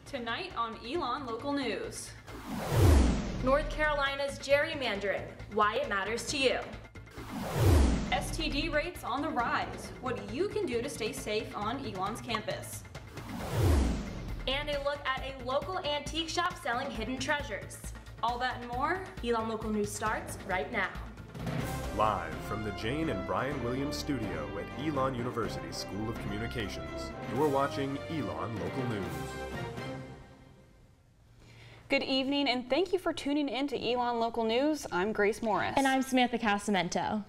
Tonight on Elon Local News. North Carolina's gerrymandering, why it matters to you. STD rates on the rise, what you can do to stay safe on Elon's campus. And a look at a local antique shop selling hidden treasures. All that and more, Elon Local News starts right now. Live from the Jane and Brian Williams studio at Elon University School of Communications, you're watching Elon Local News. Good evening and thank you for tuning in to Elon Local News. I'm Grace Morris. And I'm Samantha Casamento.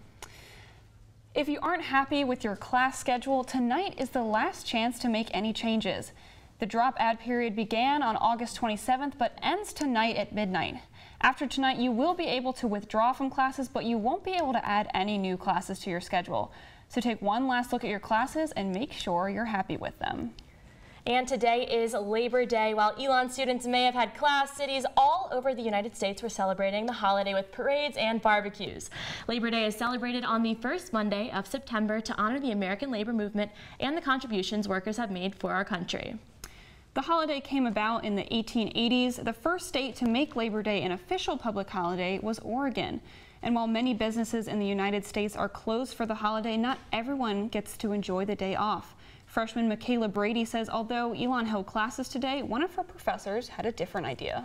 If you aren't happy with your class schedule, tonight is the last chance to make any changes. The drop add period began on August 27th but ends tonight at midnight. After tonight, you will be able to withdraw from classes, but you won't be able to add any new classes to your schedule. So take one last look at your classes and make sure you're happy with them. And today is Labor Day. While Elon students may have had class, cities all over the United States were celebrating the holiday with parades and barbecues. Labor Day is celebrated on the first Monday of September to honor the American labor movement and the contributions workers have made for our country. The holiday came about in the 1880s. The first state to make Labor Day an official public holiday was Oregon. And while many businesses in the United States are closed for the holiday, not everyone gets to enjoy the day off. Freshman Michaela Brady says although Elon held classes today, one of her professors had a different idea.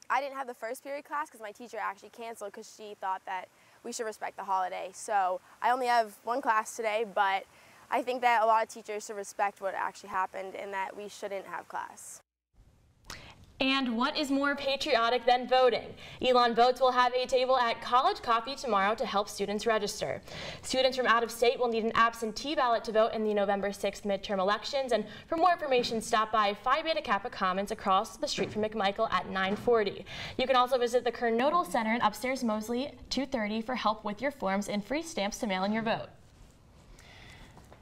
I didn't have the first period class because my teacher actually canceled because she thought that we should respect the holiday. So I only have one class today, but I think that a lot of teachers should respect what actually happened and that we shouldn't have class. And what is more patriotic than voting? Elon Votes will have a table at College Coffee tomorrow to help students register. Students from out of state will need an absentee ballot to vote in the November 6th midterm elections. And for more information, stop by Phi Beta Kappa Commons across the street from McMichael at 940. You can also visit the Kernodle Center in upstairs Mosley 230 for help with your forms and free stamps to mail in your vote.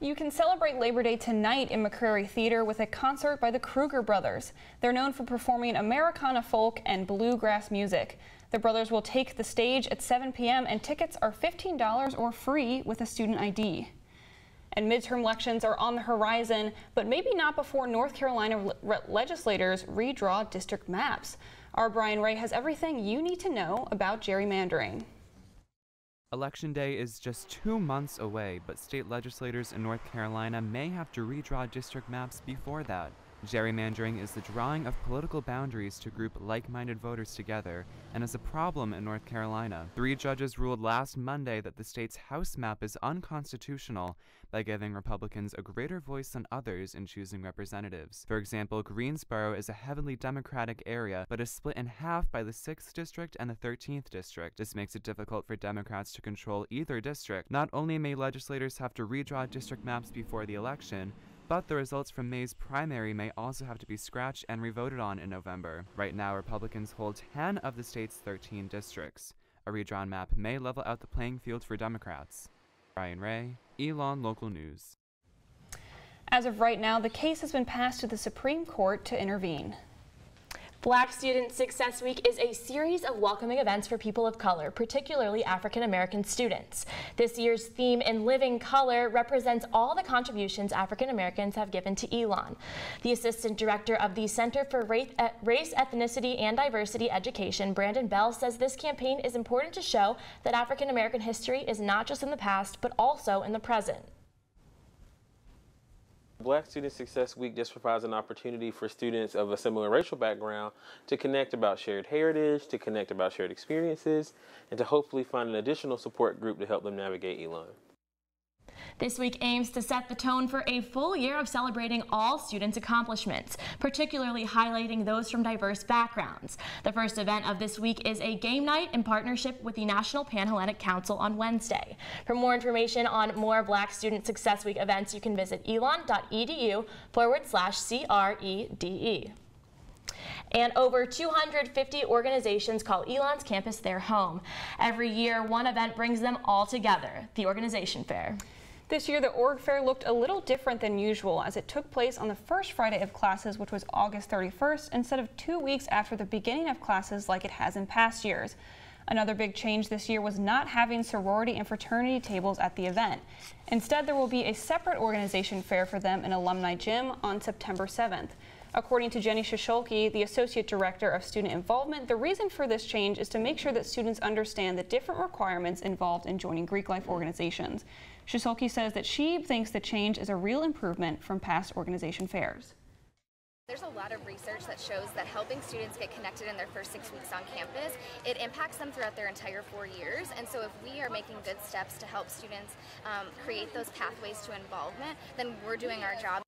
You can celebrate Labor Day tonight in McCrary Theater with a concert by the Kruger Brothers. They're known for performing Americana folk and bluegrass music. The brothers will take the stage at 7 p.m. and tickets are $15 or free with a student ID. And midterm elections are on the horizon, but maybe not before North Carolina legislators redraw district maps. Our Brian Ray has everything you need to know about gerrymandering. Election Day is just 2 months away, but state legislators in North Carolina may have to redraw district maps before that. Gerrymandering is the drawing of political boundaries to group like-minded voters together, and is a problem in North Carolina. 3 judges ruled last Monday that the state's House map is unconstitutional by giving Republicans a greater voice than others in choosing representatives. For example, Greensboro is a heavily Democratic area, but is split in half by the 6th District and the 13th District. This makes it difficult for Democrats to control either district. Not only may legislators have to redraw district maps before the election, but the results from May's primary may also have to be scratched and revoted on in November. Right now, Republicans hold 10 of the state's 13 districts. A redrawn map may level out the playing field for Democrats. Brian Ray, Elon Local News. As of right now, the case has been passed to the Supreme Court to intervene. Black Student Success Week is a series of welcoming events for people of color, particularly African American students. This year's theme, In Living Color, represents all the contributions African Americans have given to Elon. The Assistant Director of the Center for Race, Ethnicity, and Diversity Education, Brandon Bell, says this campaign is important to show that African American history is not just in the past, but also in the present. Black Student Success Week just provides an opportunity for students of a similar racial background to connect about shared heritage, to connect about shared experiences, and to hopefully find an additional support group to help them navigate Elon. This week aims to set the tone for a full year of celebrating all students' accomplishments, particularly highlighting those from diverse backgrounds. The first event of this week is a game night in partnership with the National Pan-Hellenic Council on Wednesday. For more information on more Black Student Success Week events, you can visit elon.edu/CREDE. And over 250 organizations call Elon's campus their home. Every year, one event brings them all together, the Organization Fair. This year, the org fair looked a little different than usual as it took place on the first Friday of classes, which was August 31st, instead of 2 weeks after the beginning of classes like it has in past years. Another big change this year was not having sorority and fraternity tables at the event. Instead, there will be a separate organization fair for them in Alumni Gym on September 7th. According to Jenny Shishulke, the Associate Director of Student Involvement, the reason for this change is to make sure that students understand the different requirements involved in joining Greek life organizations. Shishulke says that she thinks the change is a real improvement from past organization fairs. There's a lot of research that shows that helping students get connected in their first 6 weeks on campus, it impacts them throughout their entire 4 years. And so if we are making good steps to help students create those pathways to involvement, then we're doing our job.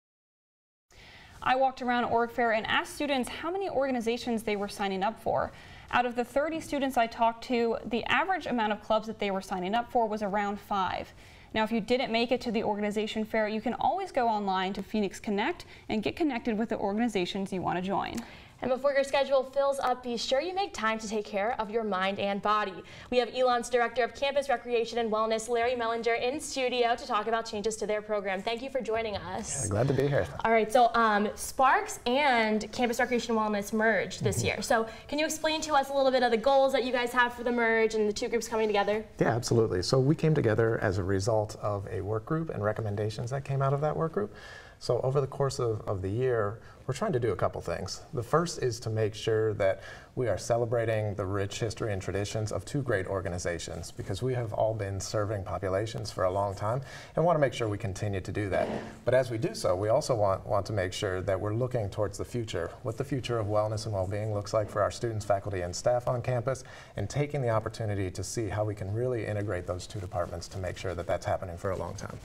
I walked around Org Fair and asked students how many organizations they were signing up for. Out of the 30 students I talked to, the average amount of clubs that they were signing up for was around 5. Now, if you didn't make it to the organization fair, you can always go online to Phoenix Connect and get connected with the organizations you want to join. And before your schedule fills up, be sure you make time to take care of your mind and body. We have Elon's Director of Campus Recreation and Wellness, Larry Mellinger, in studio to talk about changes to their program. Thank you for joining us. Yeah, glad to be here. All right, so Sparks and Campus Recreation and Wellness merged this year. So can you explain to us a little bit of the goals that you guys have for the merge and the two groups coming together? Yeah, absolutely. So we came together as a result of a work group and recommendations that came out of that work group. So over the course of the year, we're trying to do a couple things. The first is to make sure that we are celebrating the rich history and traditions of two great organizations, because we have all been serving populations for a long time and want to make sure we continue to do that. But as we do so, we also want to make sure that we're looking towards the future, what the future of wellness and well-being looks like for our students, faculty, and staff on campus, and taking the opportunity to see how we can really integrate those two departments to make sure that that's happening for a long time.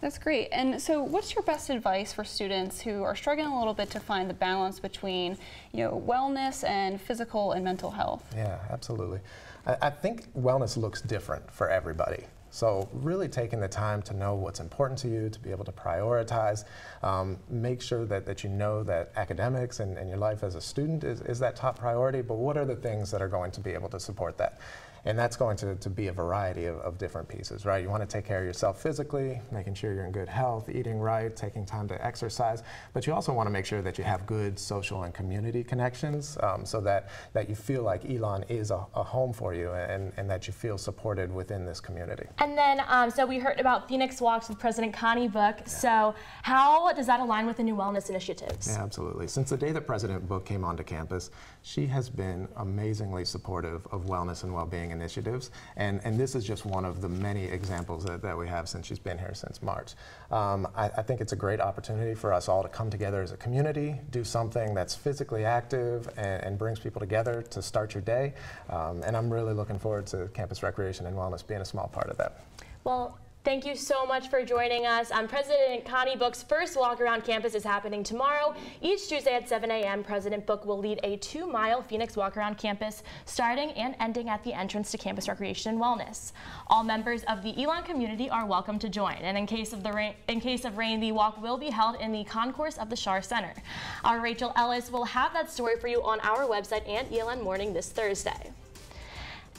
That's great. And so what's your best advice for students who are struggling a little bit to find the balance between, wellness and physical and mental health? Yeah, absolutely. I think wellness looks different for everybody. So really taking the time to know what's important to you, to be able to prioritize, make sure that you know that academics and your life as a student is that top priority, but what are the things that are going to be able to support that? And that's going to be a variety of different pieces, right? You want to take care of yourself physically, making sure you're in good health, eating right, taking time to exercise, but you also want to make sure that you have good social and community connections so that you feel like Elon is a home for you and that you feel supported within this community. And then, so we heard about Phoenix Walks with President Connie Book. Yeah. So how does that align with the new wellness initiatives? Yeah, absolutely. Since the day that President Book came onto campus, she has been amazingly supportive of wellness and well-being initiatives, and this is just one of the many examples that we have since she's been here since March. I think it's a great opportunity for us all to come together as a community, do something that's physically active and brings people together to start your day, and I'm really looking forward to Campus Recreation and Wellness being a small part of that. Well, thank you so much for joining us. President Connie Book's first walk around campus is happening tomorrow. Each Tuesday at 7 a.m., President Book will lead a 2-mile Phoenix walk around campus, starting and ending at the entrance to Campus Recreation and Wellness. All members of the Elon community are welcome to join, and in case of rain, the walk will be held in the concourse of the Schar Center. Our Rachel Ellis will have that story for you on our website and ELN Morning this Thursday.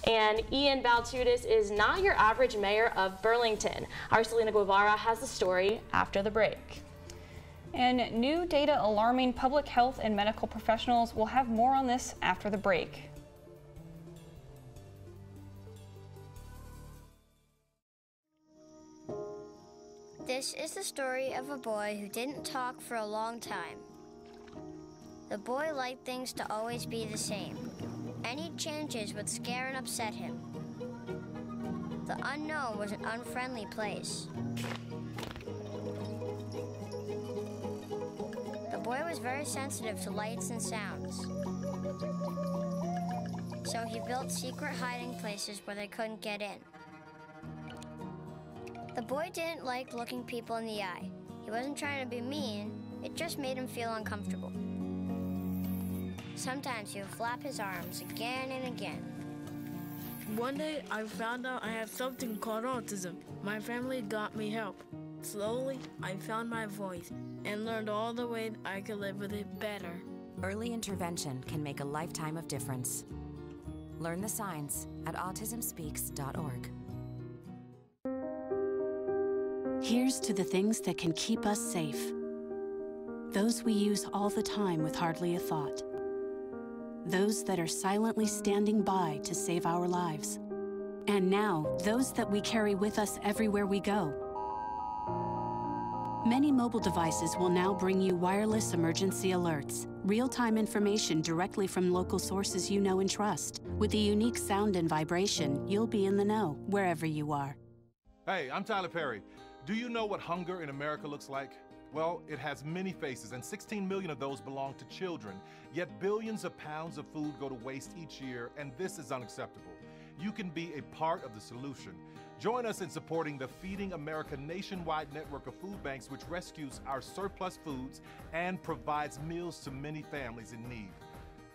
And Ian Baltudis is not your average mayor of Burlington. Our Selena Guevara has the story after the break. And new data alarming public health and medical professionals. Will have more on this after the break. This is the story of a boy who didn't talk for a long time. The boy liked things to always be the same. Any changes would scare and upset him. The unknown was an unfriendly place. The boy was very sensitive to lights and sounds. So he built secret hiding places where they couldn't get in. The boy didn't like looking people in the eye. He wasn't trying to be mean, it just made him feel uncomfortable. Sometimes he would flap his arms again and again. One day, I found out I have something called autism. My family got me help. Slowly, I found my voice and learned all the ways I could live with it better. Early intervention can make a lifetime of difference. Learn the signs at autismspeaks.org. Here's to the things that can keep us safe. Those we use all the time with hardly a thought. Those that are silently standing by to save our lives. And now, those that we carry with us everywhere we go. Many mobile devices will now bring you wireless emergency alerts, real-time information directly from local sources you know and trust. With the unique sound and vibration, you'll be in the know wherever you are. Hey, I'm Tyler Perry. Do you know what hunger in America looks like? Well, it has many faces, and 16 million of those belong to children. Yet billions of pounds of food go to waste each year, and this is unacceptable. You can be a part of the solution. Join us in supporting the Feeding America nationwide network of food banks, which rescues our surplus foods and provides meals to many families in need.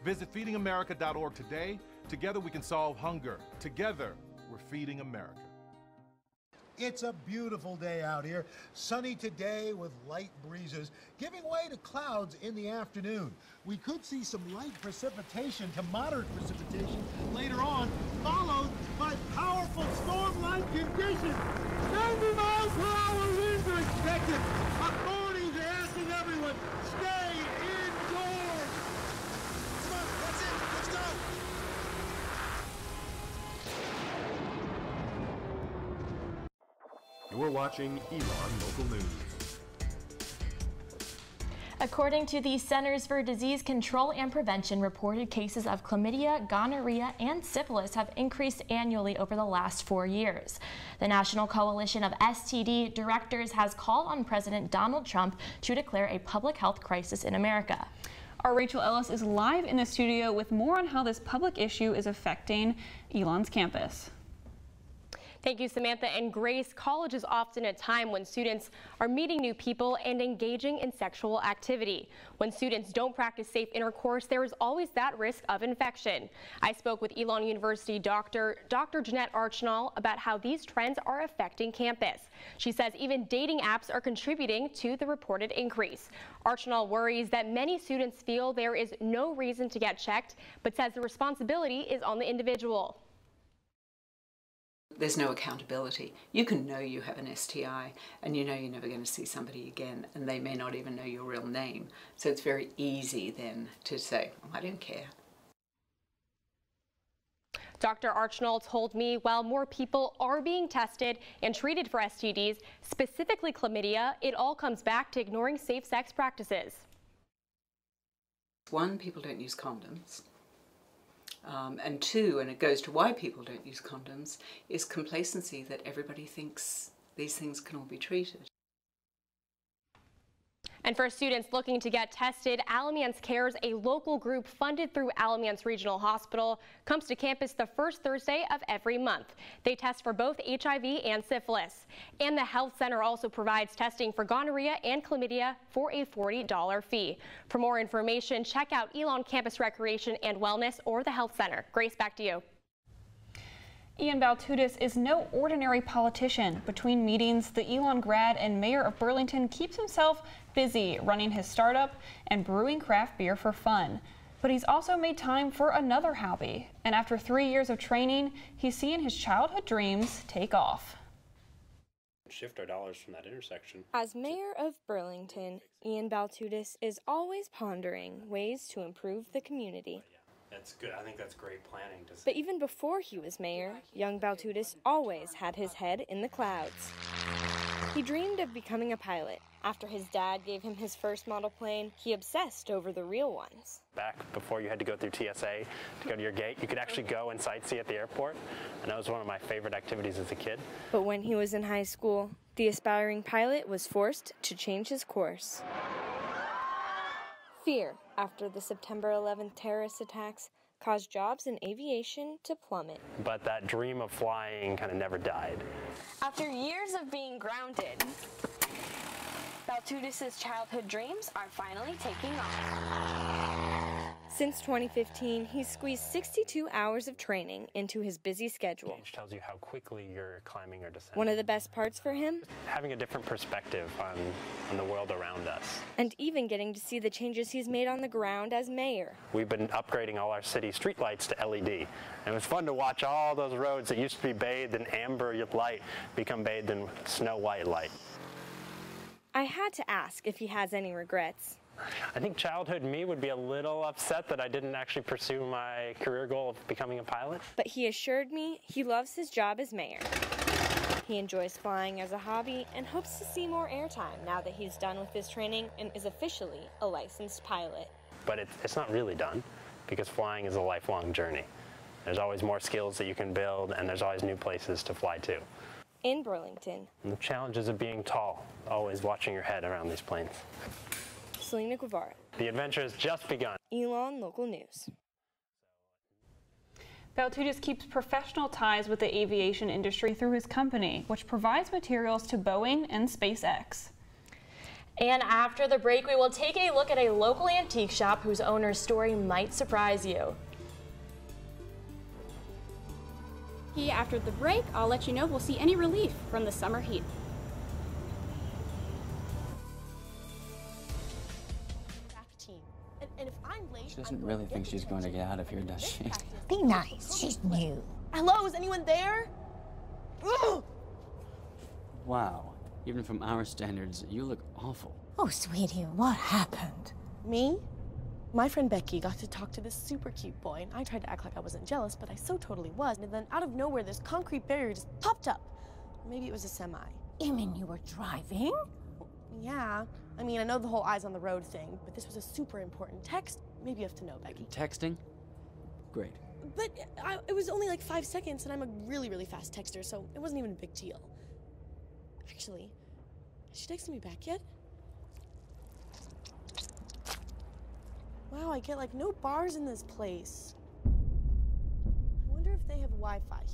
Visit feedingamerica.org today. Together we can solve hunger. Together, we're feeding America. It's a beautiful day out here. Sunny today with light breezes, giving way to clouds in the afternoon. We could see some light precipitation to moderate precipitation later on, followed by powerful storm-like conditions. 90 miles per hour winds are expected. Authorities are asking everyone, stay indoors. Come on, that's it. Let's go. You're watching Elon Local News. According to the Centers for Disease Control and Prevention, reported cases of chlamydia, gonorrhea, and syphilis have increased annually over the last 4 years. The National Coalition of STD Directors has called on President Donald Trump to declare a public health crisis in America. Our Rachel Ellis is live in the studio with more on how this public issue is affecting Elon's campus. Thank you, Samantha and Grace. College is often a time when students are meeting new people and engaging in sexual activity. When students don't practice safe intercourse, there is always that risk of infection. I spoke with Elon University Dr. Jeanette Archnall about how these trends are affecting campus. She says even dating apps are contributing to the reported increase. Archnall worries that many students feel there is no reason to get checked, but says the responsibility is on the individual. There's no accountability. You can know you have an STI and you know you're never going to see somebody again and they may not even know your real name. So it's very easy then to say, oh, I don't care. Dr. Archnall told me while more people are being tested and treated for STDs, specifically chlamydia, it all comes back to ignoring safe sex practices. One, people don't use condoms. And two, and it goes to why people don't use condoms, is complacency that everybody thinks these things can all be treated. And for students looking to get tested, Alamance Cares, a local group funded through Alamance Regional Hospital, comes to campus the first Thursday of every month. They test for both HIV and syphilis. And the health center also provides testing for gonorrhea and chlamydia for a $40 fee. For more information, check out Elon Campus Recreation and Wellness or the health center. Grace, back to you. Ian Baltudis is no ordinary politician. Between meetings, the Elon grad and mayor of Burlington keeps himself busy running his startup and brewing craft beer for fun. But he's also made time for another hobby. And after 3 years of training, he's seeing his childhood dreams take off. Shift our dollars from that intersection. As mayor of Burlington, Ian Baltudis is always pondering ways to improve the community. That's good. I think that's great planning. But even before he was mayor, young Baltudis always had his head in the clouds. He dreamed of becoming a pilot. After his dad gave him his first model plane, he obsessed over the real ones. Back before you had to go through TSA to go to your gate, you could actually go and sightsee at the airport, and that was one of my favorite activities as a kid. But when he was in high school, the aspiring pilot was forced to change his course. Fear after the September 11th terrorist attacks caused jobs in aviation to plummet. But that dream of flying kind of never died. After years of being grounded, Baltudis' childhood dreams are finally taking off. Since 2015, he's squeezed 62 hours of training into his busy schedule. Which tells you how quickly you're climbing or descending. One of the best parts for him? Having a different perspective on the world around us. And even getting to see the changes he's made on the ground as mayor. We've been upgrading all our city streetlights to LED. And it was fun to watch all those roads that used to be bathed in amber light become bathed in snow white light. I had to ask if he has any regrets. I think childhood me would be a little upset that I didn't actually pursue my career goal of becoming a pilot. But he assured me he loves his job as mayor. He enjoys flying as a hobby and hopes to see more airtime now that he's done with his training and is officially a licensed pilot. But it's not really done, because flying is a lifelong journey. There's always more skills that you can build, and there's always new places to fly to. In Burlington, And the challenges of being tall, always watching your head around these planes. Selena Guevara, The adventure has just begun. Elon Local News. Baltudis keeps professional ties with the aviation industry through his company, which provides materials to Boeing and SpaceX. And after the break, we will take a look at a local antique shop whose owner's story might surprise you. After the break, I'll let you know if we'll see any relief from the summer heat. And if I'm late, She doesn't really think she's going to get out of here, does she? Be nice, she's new. Hello, is anyone there? Ugh! Wow. Even from our standards, you look awful. Oh, sweetie, what happened? Me? My friend Becky got to talk to this super cute boy, and I tried to act like I wasn't jealous, but I so totally was. And then out of nowhere, this concrete barrier just popped up. Or maybe it was a semi. You mean you were driving? Yeah. I mean, I know the whole eyes on the road thing, but this was a super important text. Maybe you have to know, Becky. Texting? Great. But it was only like 5 seconds, and I'm a really, really fast texter, so it wasn't even a big deal. Actually, has she texted me back yet? Wow, I get like no bars in this place. I wonder if they have Wi-Fi here.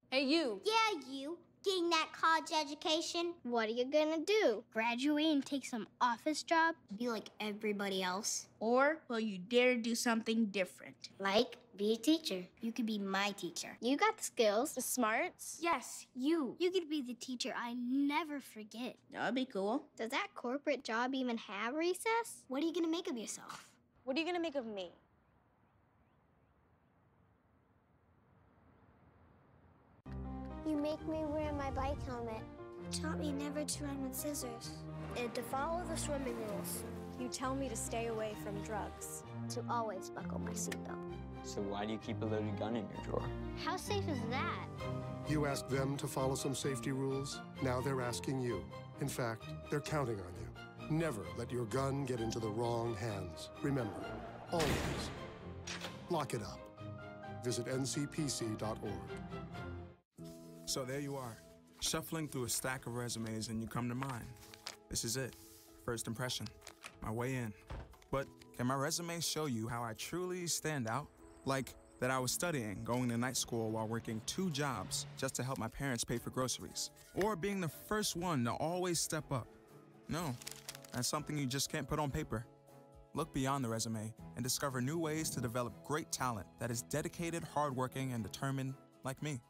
Hey, you. Yeah, you. Getting that college education? What are you gonna do? Graduate and take some office job? Be like everybody else? Or will you dare do something different? Like, be a teacher. You could be my teacher. You got the skills. The smarts? Yes, you. You could be the teacher I never forget. That would be cool. Does that corporate job even have recess? What are you gonna make of yourself? What are you gonna make of me? You make me wear my bike helmet. Taught me never to run with scissors. And to follow the swimming rules. You tell me to stay away from drugs. To always buckle my seatbelt. So why do you keep a loaded gun in your drawer? How safe is that? You asked them to follow some safety rules. Now they're asking you. In fact, they're counting on you. Never let your gun get into the wrong hands. Remember, always lock it up. Visit ncpc.org. So there you are, shuffling through a stack of resumes and you come to mine. This is it, first impression, my way in. But can my resume show you how I truly stand out? Like that I was studying, going to night school while working 2 jobs just to help my parents pay for groceries. Or being the first one to always step up. No, that's something you just can't put on paper. Look beyond the resume and discover new ways to develop great talent that is dedicated, hardworking, and determined like me.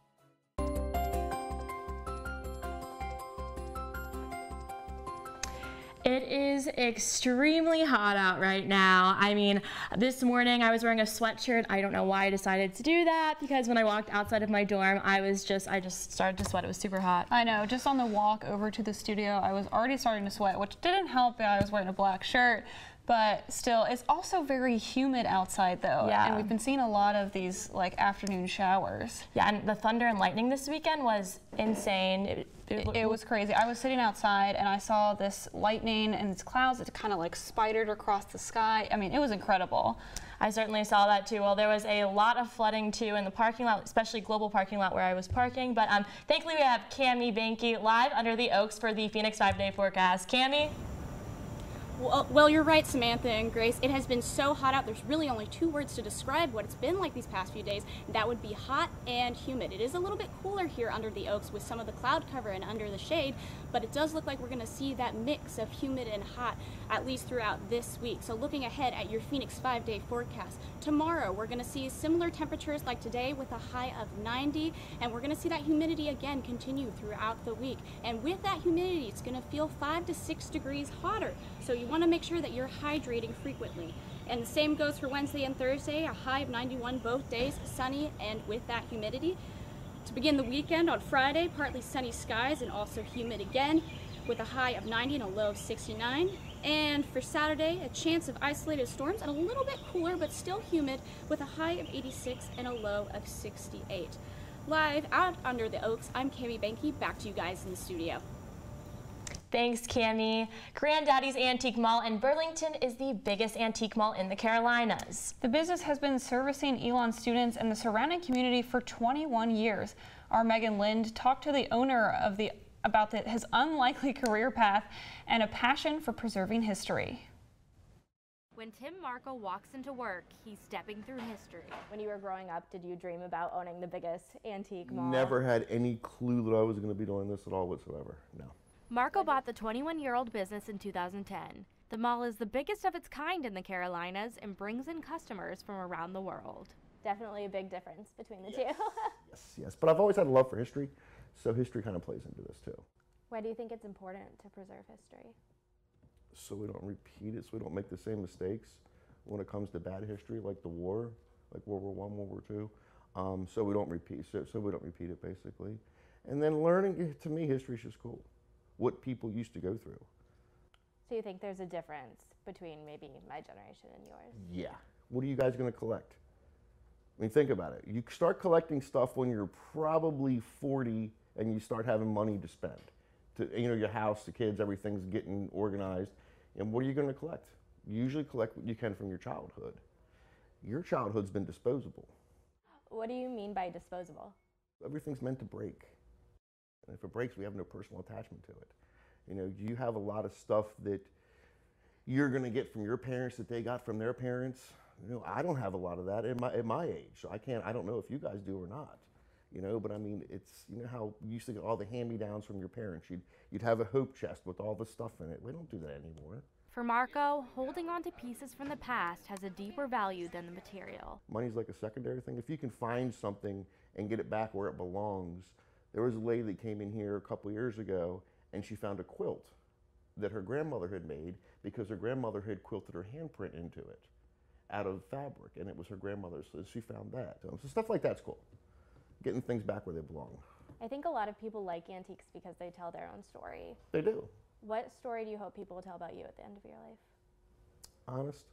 It is extremely hot out right now. I mean, this morning I was wearing a sweatshirt. I don't know why I decided to do that, because when I walked outside of my dorm, I just started to sweat. It was super hot. I know, just on the walk over to the studio, I was already starting to sweat, which didn't help that I was wearing a black shirt. But still, it's also very humid outside though. Yeah. And we've been seeing a lot of these like afternoon showers. Yeah, and the thunder and lightning this weekend was insane. It was crazy. I was sitting outside and I saw this lightning and its clouds that kind of like spidered across the sky. I mean, it was incredible. I certainly saw that too. Well, there was a lot of flooding too in the parking lot, especially Global parking lot where I was parking. But thankfully we have Cami Banky live under the Oaks for the Phoenix 5-day forecast. Cami? Well, you're right, Samantha and Grace. It has been so hot out. There's really only 2 words to describe what it's been like these past few days. That would be hot and humid. It is a little bit cooler here under the Oaks with some of the cloud cover and under the shade, but it does look like we're going to see that mix of humid and hot at least throughout this week. So looking ahead at your Phoenix 5-day forecast, tomorrow we're going to see similar temperatures like today with a high of 90, and we're going to see that humidity again continue throughout the week. And with that humidity, it's going to feel 5 to 6 degrees hotter. So you want to make sure that you're hydrating frequently. And the same goes for Wednesday and Thursday, a high of 91 both days, sunny and with that humidity. To begin the weekend on Friday, partly sunny skies and also humid again with a high of 90 and a low of 69. And for Saturday, a chance of isolated storms and a little bit cooler but still humid with a high of 86 and a low of 68. Live out under the Oaks, I'm Cami Banky. Back to you guys in the studio. Thanks, Cami. Granddaddy's Antique Mall in Burlington is the biggest antique mall in the Carolinas. The business has been servicing Elon students and the surrounding community for 21 years. Our Megan Lind talked to the owner of about his unlikely career path and a passion for preserving history. When Tim Marco walks into work, he's stepping through history. When you were growing up, did you dream about owning the biggest antique mall? Never had any clue that I was going to be doing this at all whatsoever, no. Marco bought the 21-year-old business in 2010. The mall is the biggest of its kind in the Carolinas and brings in customers from around the world. Definitely a big difference between the two. Yes, but I've always had a love for history, so history kind of plays into this too. Why do you think it's important to preserve history? So we don't repeat it, so we don't make the same mistakes when it comes to bad history, like the war, like World War I, World War II. So we don't repeat it basically. And then learning, to me, history is just cool. What people used to go through. So you think there's a difference between maybe my generation and yours? Yeah. What are you guys going to collect? I mean, think about it. You start collecting stuff when you're probably 40 and you start having money to spend. Your house, the kids, everything's getting organized. And what are you going to collect? You usually collect what you can from your childhood. Your childhood's been disposable. What do you mean by disposable? Everything's meant to break. And if it breaks, we have no personal attachment to it. You have a lot of stuff that you're going to get from your parents that they got from their parents. I don't have a lot of that at my age, so I don't know if you guys do or not. But I mean, it's, how you used to get all the hand-me-downs from your parents. You'd have a hope chest with all the stuff in it. We don't do that anymore. For Marco, holding on to pieces from the past has a deeper value than the material. Money's like a secondary thing. If you can find something and get it back where it belongs. There was a lady that came in here a couple years ago and she found a quilt that her grandmother had made because her grandmother had quilted her handprint into it out of fabric, and it was her grandmother's, so she found that. So stuff like that's cool. Getting things back where they belong. I think a lot of people like antiques because they tell their own story. They do. What story do you hope people will tell about you at the end of your life? Honest.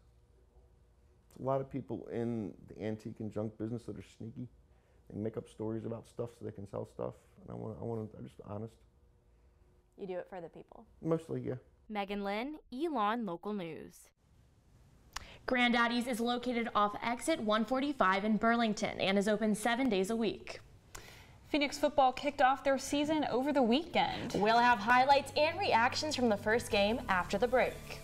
There's a lot of people in the antique and junk business that are sneaky. They make up stories about stuff so they can sell stuff, and I'm just honest. You do it for the people? Mostly, yeah. Megan Lynn, Elon Local News. Granddaddy's is located off exit 145 in Burlington and is open 7 days a week. Phoenix football kicked off their season over the weekend. We'll have highlights and reactions from the first game after the break.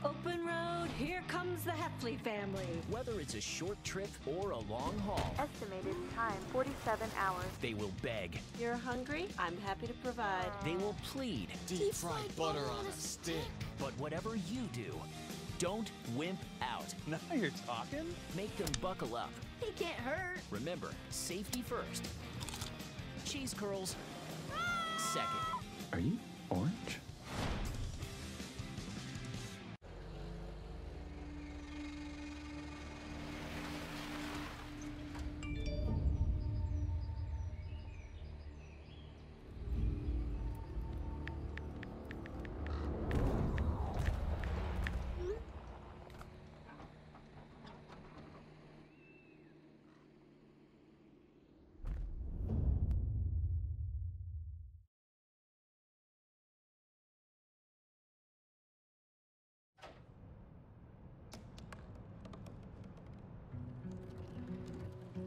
Open road, here comes the Heffley family. Whether it's a short trip or a long haul. Estimated time, 47 hours. They will beg. You're hungry? I'm happy to provide. They will plead. Deep fried butter on a stick. But whatever you do, don't wimp out. Now you're talking. Make them buckle up. He can't hurt. Remember, safety first. Cheese curls second. Are you orange?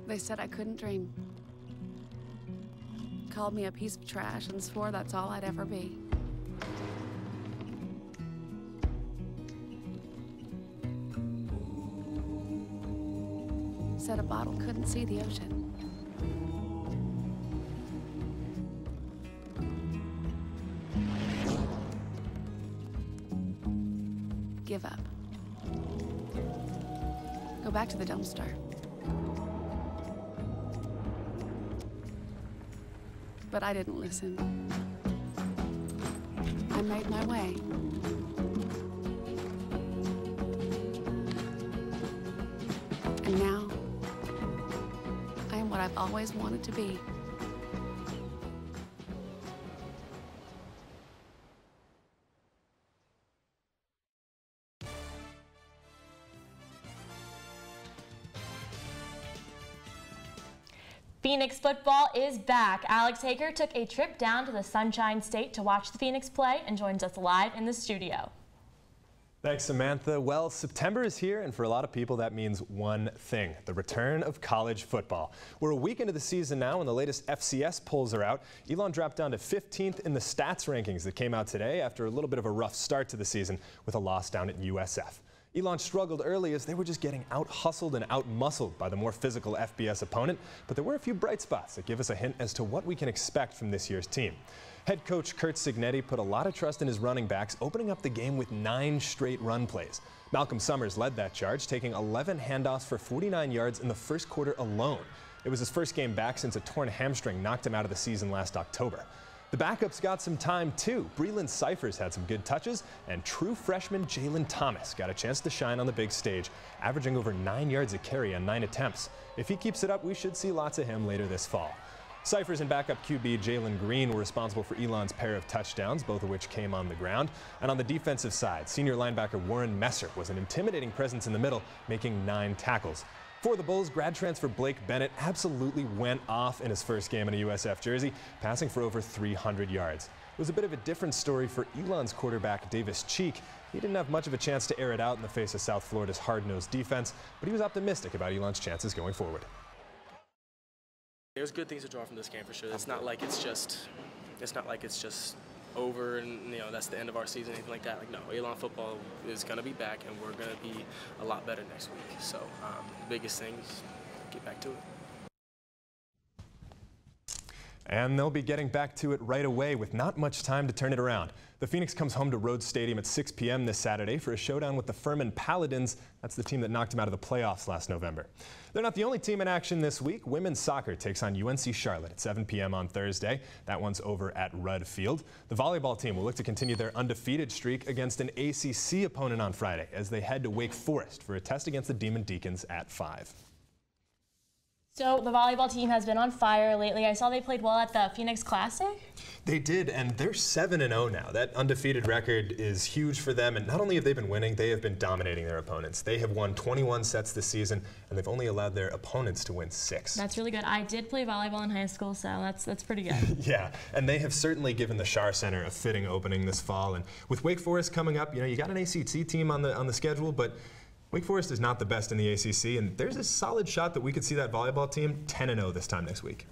They said I couldn't dream. Called me a piece of trash and swore that's all I'd ever be. Said a bottle couldn't see the ocean. Give up. Go back to the dumpster. But I didn't listen. I made my way. And now, I am what I've always wanted to be. Phoenix football is back. Alex Hager took a trip down to the Sunshine State to watch the Phoenix play and joins us live in the studio. Thanks, Samantha. Well, September is here, and for a lot of people, that means one thing: the return of college football. We're a week into the season now, and the latest FCS polls are out. Elon dropped down to 15th in the stats rankings that came out today after a little bit of a rough start to the season with a loss down at USF. Elon struggled early as they were just getting out-hustled and out-muscled by the more physical FBS opponent, but there were a few bright spots that give us a hint as to what we can expect from this year's team. Head coach Kurt Cignetti put a lot of trust in his running backs, opening up the game with 9 straight run plays. Malcolm Summers led that charge, taking 11 handoffs for 49 yards in the first quarter alone. It was his first game back since a torn hamstring knocked him out of the season last October. The backups got some time too. Breland Cyphers had some good touches, and true freshman Jalen Thomas got a chance to shine on the big stage, averaging over 9 yards a carry on 9 attempts. If he keeps it up, we should see lots of him later this fall. Cyphers and backup QB Jalen Green were responsible for Elon's pair of touchdowns, both of which came on the ground. And on the defensive side, senior linebacker Warren Messer was an intimidating presence in the middle, making 9 tackles. For the Bulls, grad transfer Blake Bennett absolutely went off in his first game in a USF jersey, passing for over 300 yards. It was a bit of a different story for Elon's quarterback Davis Cheek. He didn't have much of a chance to air it out in the face of South Florida's hard-nosed defense, but he was optimistic about Elon's chances going forward. There's good things to draw from this game for sure. It's not like it's just over and that's the end of our season, anything like that. Like, no, Elon football is going to be back, and we're going to be a lot better next week. So the biggest thing is get back to it. And they'll be getting back to it right away with not much time to turn it around. The Phoenix comes home to Rhodes Stadium at 6 p.m. this Saturday for a showdown with the Furman Paladins. That's the team that knocked them out of the playoffs last November. They're not the only team in action this week. Women's soccer takes on UNC Charlotte at 7 p.m. on Thursday. That one's over at Rudd Field. The volleyball team will look to continue their undefeated streak against an ACC opponent on Friday as they head to Wake Forest for a test against the Demon Deacons at 5. So the volleyball team has been on fire lately. I saw they played well at the Phoenix Classic. They did, and they're 7-0 now. That undefeated record is huge for them, and not only have they been winning, they have been dominating their opponents. They have won 21 sets this season, and they've only allowed their opponents to win 6. That's really good. I did play volleyball in high school, so that's pretty good. Yeah, and they have certainly given the Schar Center a fitting opening this fall. And with Wake Forest coming up, you got an ACC team on the schedule, but Wake Forest is not the best in the ACC, and there's a solid shot that we could see that volleyball team 10-0 this time next week.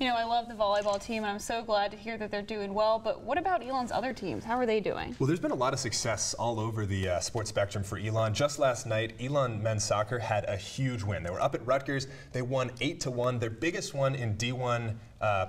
I love the volleyball team, and I'm so glad to hear that they're doing well, but what about Elon's other teams? How are they doing? Well, there's been a lot of success all over the sports spectrum for Elon. Just last night, Elon men's soccer had a huge win. They were up at Rutgers. They won 8-1, their biggest one in D1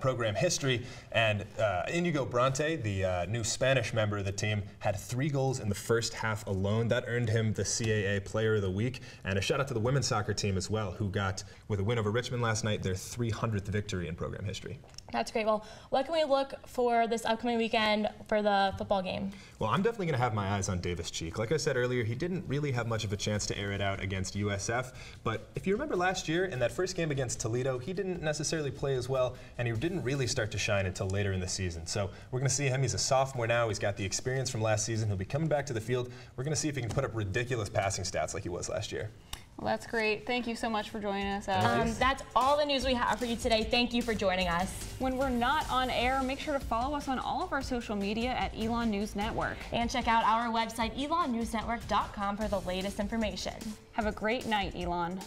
program history, and Inigo Bronte, the new Spanish member of the team, had 3 goals in the first half alone. That earned him the CAA Player of the Week, and a shout out to the women's soccer team as well, who got, with a win over Richmond last night, their 300th victory in program history. That's great. Well, what can we look for this upcoming weekend for the football game? Well, I'm definitely going to have my eyes on Davis Cheek. Like I said earlier, he didn't really have much of a chance to air it out against USF, but if you remember last year in that first game against Toledo, he didn't necessarily play as well, and he didn't really start to shine until later in the season. So we're going to see him. He's a sophomore now. He's got the experience from last season. He'll be coming back to the field. We're going to see if he can put up ridiculous passing stats like he was last year. Well, that's great. Thank you so much for joining us, Alex. That's all the news we have for you today. Thank you for joining us. When we're not on air, make sure to follow us on all of our social media at Elon News Network. And check out our website, elonnewsnetwork.com, for the latest information. Have a great night, Elon.